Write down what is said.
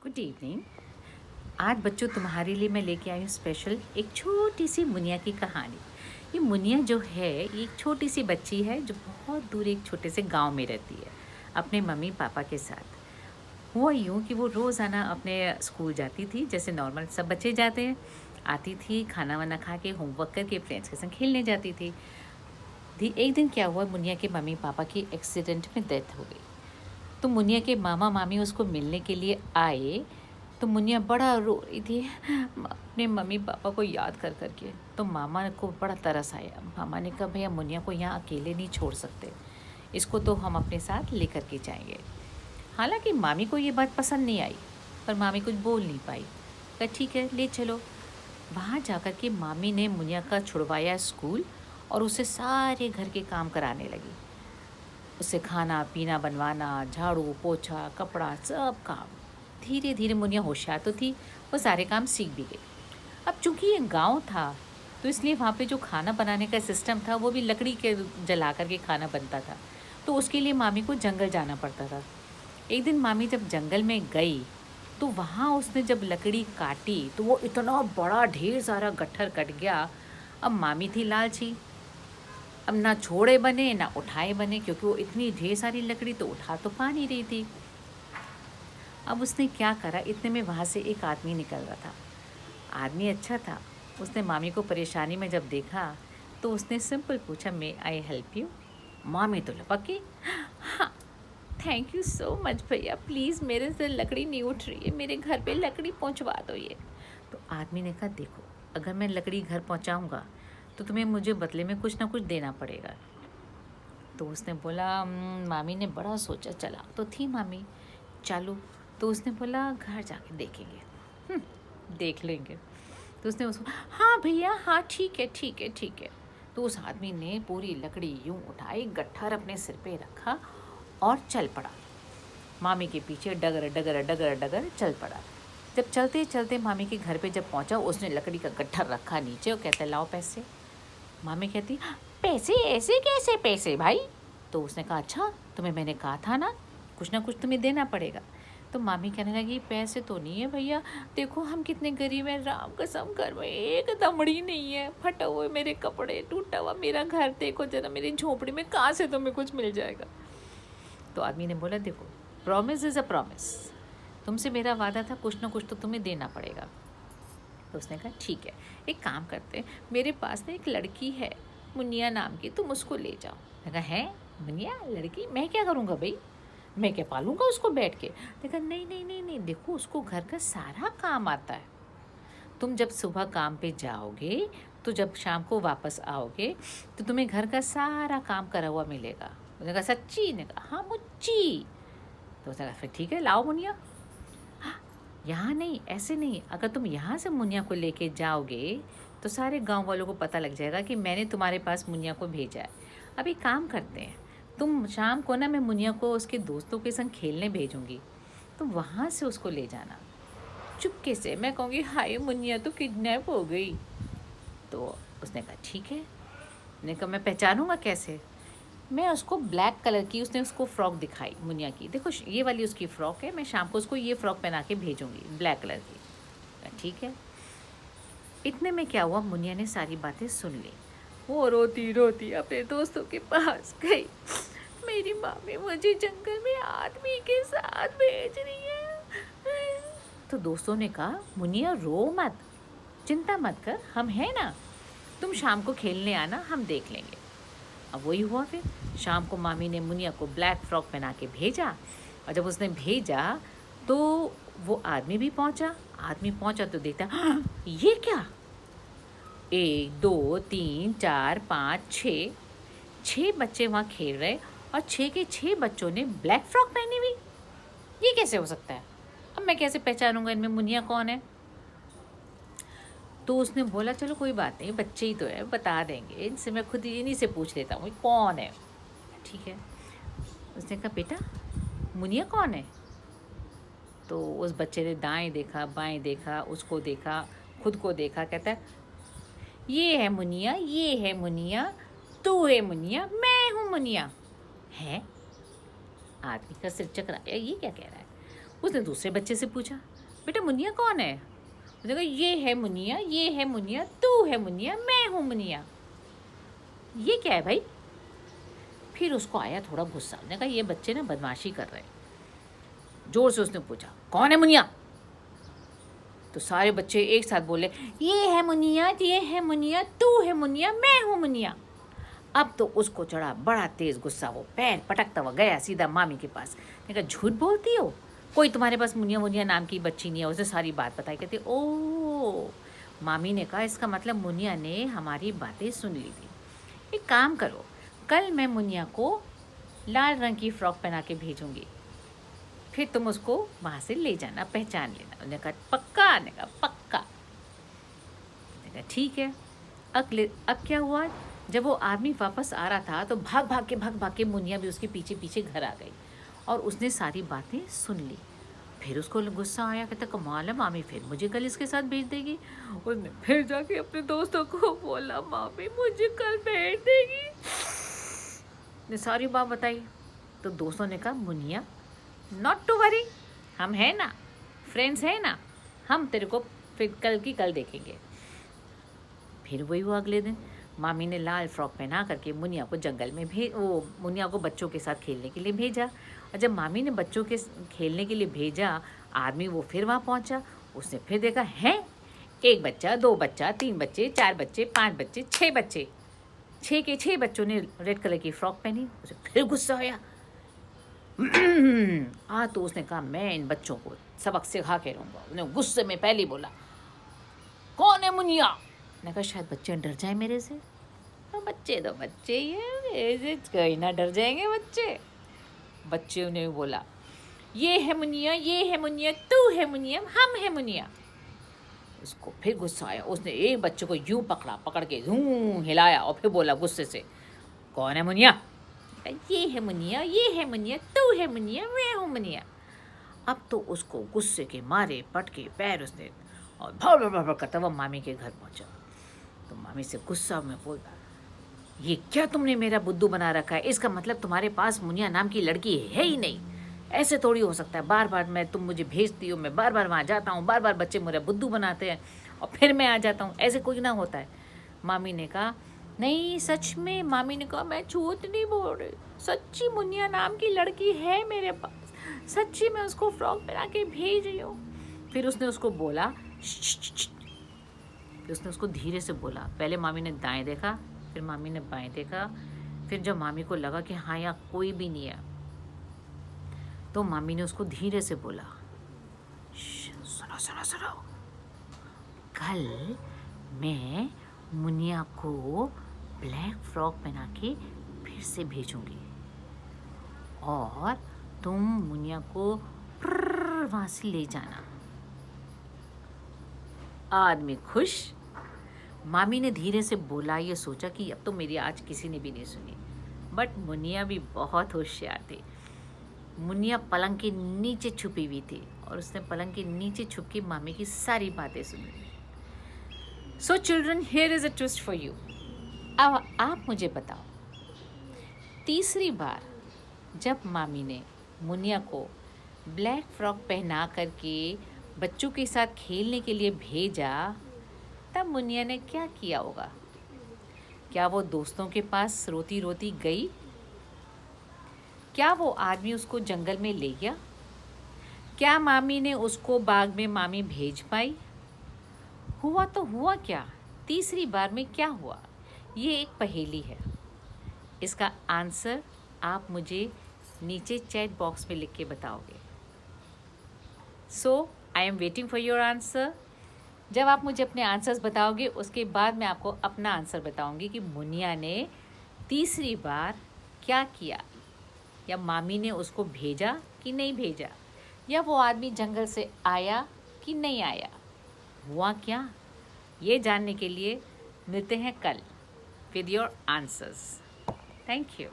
Good evening. आज बच्चों तुम्हारे लिए मैं लेके आई हूँ स्पेशल एक छोटी सी मुनिया की कहानी। ये मुनिया जो है ये एक छोटी सी बच्ची है जो बहुत दूर एक छोटे से गांव में रहती है अपने मम्मी पापा के साथ। हुआ यूँ कि वो रोज़ाना अपने स्कूल जाती थी जैसे नॉर्मल सब बच्चे जाते हैं। आती थी, खाना वाना खा के होमवर्क करके फ्रेंड्स के संग खेलने जाती थी। एक दिन क्या हुआ, मुनिया के मम्मी पापा की एक्सीडेंट में डेथ हो गई। तो मुनिया के मामा मामी उसको मिलने के लिए आए। तो मुनिया बड़ा रो रही थी अपने मम्मी पापा को याद कर करके। तो मामा को बड़ा तरस आया। मामा ने कहा भैया मुनिया को यहाँ अकेले नहीं छोड़ सकते, इसको तो हम अपने साथ लेकर के जाएंगे। हालांकि मामी को ये बात पसंद नहीं आई, पर मामी कुछ बोल नहीं पाई। कहा ठीक है ले चलो। वहाँ जाकर के मामी ने मुनिया का छुड़वाया स्कूल और उसे सारे घर के काम कराने लगी। उससे खाना पीना बनवाना, झाड़ू पोछा कपड़ा सब काम। धीरे धीरे मुनिया होशियार तो थी, वो सारे काम सीख भी गई। अब चूंकि ये गांव था तो इसलिए वहाँ पे जो खाना बनाने का सिस्टम था वो भी लकड़ी के जला कर के खाना बनता था। तो उसके लिए मामी को जंगल जाना पड़ता था। एक दिन मामी जब जंगल में गई तो वहाँ उसने जब लकड़ी काटी तो वो इतना बड़ा ढेर सारा गट्ठर कट गया। अब मामी थी लालची, अब ना छोड़े बने ना उठाए बने, क्योंकि वो इतनी ढेर सारी लकड़ी तो उठा तो पा नहीं रही थी। अब उसने क्या करा, इतने में वहाँ से एक आदमी निकल रहा था। आदमी अच्छा था। उसने मामी को परेशानी में जब देखा तो उसने सिंपल पूछा मे आई हेल्प यू। मामी तो लपक गई, हाँ थैंक यू सो मच भैया, प्लीज़ मेरे से लकड़ी नहीं उठ रही है, मेरे घर पे लकड़ी पहुँचवा दो ये। तो आदमी ने कहा देखो, अगर मैं लकड़ी घर पहुँचाऊँगा तो तुम्हें मुझे बदले में कुछ ना कुछ देना पड़ेगा। तो उसने बोला मामी ने बड़ा सोचा, चला तो थी मामी चालू। तो उसने बोला घर जाके देखेंगे, देख लेंगे। तो उसने उसको हाँ भैया हाँ ठीक है ठीक है ठीक है। तो उस आदमी ने पूरी लकड़ी यूं उठाई, गट्ठर अपने सिर पे रखा और चल पड़ा। मामी के पीछे डगर डगर डगर डगर चल पड़ा। जब चलते चलते मामी के घर पे जब पहुंचा, उसने लकड़ी का गट्ठर रखा नीचे और कहता लाओ पैसे। मामी कहती पैसे ऐसे कैसे पैसे भाई। तो उसने कहा अच्छा तुम्हें मैंने कहा था ना कुछ तुम्हें देना पड़ेगा। तो मामी कहने लगी पैसे तो नहीं है भैया, देखो हम कितने गरीब हैं, राम कसम घर में एक दमड़ी नहीं है, फटा हुए मेरे कपड़े, टूटा हुआ मेरा घर, देखो जरा मेरी झोपड़ी में कहाँ से तुम्हें कुछ मिल जाएगा। तो आदमी ने बोला देखो प्रॉमिस इज़ अ प्रॉमिस, तुमसे मेरा वादा था, कुछ ना कुछ तो तुम्हें देना पड़ेगा। तो उसने कहा ठीक है, एक काम करते हैं, मेरे पास ना एक लड़की है मुनिया नाम की, तुम उसको ले जाओ। मैं कहा है मुनिया लड़की, मैं क्या करूँगा भाई, मैं क्या पालूँगा उसको बैठ के। देखा नहीं नहीं नहीं नहीं, देखो उसको घर का सारा काम आता है। तुम जब सुबह काम पे जाओगे तो जब शाम को वापस आओगे तो तुम्हें घर का सारा काम करा हुआ मिलेगा। उसने कहा सच्ची? ने कहा हाँ मुच्ची। तो उसने कहा फिर ठीक है लाओ मुनिया। यहाँ नहीं, ऐसे नहीं, अगर तुम यहाँ से मुनिया को लेके जाओगे तो सारे गांव वालों को पता लग जाएगा कि मैंने तुम्हारे पास मुनिया को भेजा है। अब एक काम करते हैं, तुम शाम को ना मैं मुनिया को उसके दोस्तों के संग खेलने भेजूंगी, तुम वहाँ से उसको ले जाना चुपके से। मैं कहूँगी हाय मुनिया तो किडनैप हो गई। तो उसने कहा ठीक है। मैंने कहा मैं पहचानूंगा कैसे। मैं उसको ब्लैक कलर की, उसने उसको फ़्रॉक दिखाई मुनिया की, देखो ये वाली उसकी फ़्रॉक है, मैं शाम को उसको ये फ़्रॉक पहना के भेजूँगी ब्लैक कलर की। ठीक है। इतने में क्या हुआ, मुनिया ने सारी बातें सुन ली। वो रोती रोती अपने दोस्तों के पास गई, मेरी मामी मुझे जंगल में आदमी के साथ भेज रही है। तो दोस्तों ने कहा मुनिया रो मत, चिंता मत कर, हम हैं ना, तुम शाम को खेलने आना, हम देख लेंगे। अब वही हुआ, फिर शाम को मामी ने मुनिया को ब्लैक फ्रॉक पहना के भेजा। और जब उसने भेजा तो वो आदमी भी पहुंचा। आदमी पहुंचा तो देखता हाँ, ये क्या, 1 2 3 4 5 6 6 बच्चे वहाँ खेल रहे और 6 के 6 बच्चों ने ब्लैक फ्रॉक पहनी हुई। ये कैसे हो सकता है, अब मैं कैसे पहचानूंगा इनमें मुनिया कौन है। तो उसने बोला चलो कोई बात नहीं, बच्चे ही तो है, बता देंगे, इनसे मैं खुद इन्हीं से पूछ लेता हूँ कौन है। ठीक है। उसने कहा बेटा मुनिया कौन है। तो उस बच्चे ने दाएं देखा बाएं देखा, उसको देखा, खुद को देखा, कहता है ये है मुनिया, ये है मुनिया, तू है मुनिया, मैं हूँ मुनिया। है, आदमी का सिर चकराया, ये क्या कह रहा है। उसने दूसरे बच्चे से पूछा, बेटा मुनिया कौन है? उसने कहा, ये है मुनिया, तू है मुनिया, मैं हूँ मुनिया। ये क्या है भाई? फिर उसको आया थोड़ा गुस्सा। उसने कहा, ये बच्चे ना बदमाशी कर रहे हैं। जोर से उसने पूछा, कौन है मुनिया? तो सारे बच्चे एक साथ बोले, ये है मुनिया, तू है मुनिया, मैं हूँ मुनिया। अब तो उसको चढ़ा बड़ा तेज गुस्सा। वो पैर पटकता हुआ गया सीधा मामी के पास। ने कहा, झूठ बोलती हो, कोई तुम्हारे पास मुनिया मुनिया नाम की बच्ची नहीं है। उसे सारी बात बताई। कहती, ओ। मामी ने कहा, इसका मतलब मुनिया ने हमारी बातें सुन ली थी। एक काम करो, कल मैं मुनिया को लाल रंग की फ्रॉक पहना के भेजूंगी, फिर तुम उसको वहाँ से ले जाना, पहचान लेना। उन्होंने कहा, पक्का? ने कहा, पक्का। ठीक है। अब क्या हुआ, जब वो आदमी वापस आ रहा था तो भाग भाग के मुनिया भी उसके पीछे पीछे घर आ गई और उसने सारी बातें सुन ली। फिर उसको गुस्सा आया। कहता, कमाल है, मामी फिर मुझे कल इसके साथ भेज देगी। उसने फिर जाके अपने दोस्तों को बोला, मामी मुझे कल भेज देगी। ने सारी बात बताई। तो दोस्तों ने कहा, मुनिया नॉट टू वरी, हम हैं ना, फ्रेंड्स हैं ना, हम तेरे को फिर कल की कल देखेंगे। फिर वही हुआ। अगले दिन मामी ने लाल फ्रॉक पहना करके मुनिया को जंगल में मुनिया को बच्चों के साथ खेलने के लिए भेजा। और जब मामी ने बच्चों के खेलने के लिए भेजा, आदमी वो फिर वहाँ पहुँचा। उसने फिर देखा, हैं, एक बच्चा, दो बच्चा, तीन बच्चे, चार बच्चे, पाँच बच्चे, छः बच्चे, छः के छः बच्चों ने रेड कलर की फ्रॉक पहनी। उसे फिर गुस्सा आया। तो उसने कहा, मैं इन बच्चों को सबक सिखा के रहूँगा। उन्हें गुस्से में पहले बोला, कौन है मुनिया? मैंने कहा, शायद बच्चे डर जाए मेरे से। बच्चे तो बच्चे ही है, कोई ना डर जाएंगे बच्चे। बच्चे ने बोला, ये है मुनिया, तू है मुनिया, हम है मुनिया। उसको फिर गुस्सा आया। उसने एक बच्चे को यूं पकड़ के यूं हिलाया और फिर बोला गुस्से से, कौन है मुनिया? ये है मुनिया, तू है मुनिया, मैं हूँ मुनिया। अब तो उसको गुस्से के मारे पटके पैर उसने और भड़ करता हुआ मामी के घर पहुँचा। तो मामी से गुस्सा में बोला, ये क्या तुमने मेरा बुद्धू बना रखा है? इसका मतलब तुम्हारे पास मुनिया नाम की लड़की है ही नहीं। ऐसे थोड़ी हो सकता है, बार बार तुम मुझे भेजती हो, मैं बार बार वहाँ जाता हूँ, बार बार बच्चे मेरा बुद्धू बनाते हैं और फिर मैं आ जाता हूँ, ऐसे कोई ना होता है। मामी ने कहा, नहीं सच में। मामी ने कहा, मैं झूठ नहीं बोल रही, सच्ची मुनिया नाम की लड़की है मेरे पास, सच्ची मैं उसको फ्रॉक पहना के भेज रही हूँ। फिर उसने उसको बोला, फिर उसने उसको धीरे से बोला। पहले मामी ने दाएं देखा, फिर मामी ने बाएं देखा। फिर जब मामी को लगा कि हाँ यहाँ कोई भी नहीं है, तो मामी ने उसको धीरे से बोला, सुनो सुनो सुनो, कल मैं मुनिया को ब्लैक फ्रॉक पहना के फिर से भेजूंगी और तुम मुनिया को वहाँ से ले जाना। आदमी खुश। मामी ने धीरे से बोला। ये सोचा कि अब तो मेरी आज किसी ने भी नहीं सुनी, बट मुनिया भी बहुत होशियार थी। मुनिया पलंग के नीचे छुपी हुई थी और उसने पलंग के नीचे छुप के मामी की सारी बातें सुनी। So children, here is a twist for you. अब आप मुझे बताओ, तीसरी बार जब मामी ने मुनिया को ब्लैक फ्रॉक पहना करके बच्चों के साथ खेलने के लिए भेजा, तब मुनिया ने क्या किया होगा? क्या वो दोस्तों के पास रोती रोती गई? क्या वो आदमी उसको जंगल में ले गया? क्या मामी ने उसको बाग में मामी भेज पाई? हुआ तो हुआ क्या? तीसरी बार में क्या हुआ? ये एक पहेली है। इसका आंसर आप मुझे नीचे चैट बॉक्स में लिख के बताओगे। So I am waiting for your answer. जब आप मुझे अपने आंसर्स बताओगे, उसके बाद मैं आपको अपना आंसर बताऊंगी कि मुनिया ने तीसरी बार क्या किया, या मामी ने उसको भेजा कि नहीं भेजा, या वो आदमी जंगल से आया कि नहीं आया, हुआ क्या? ये जानने के लिए मिलते हैं कल with your answers. Thank you.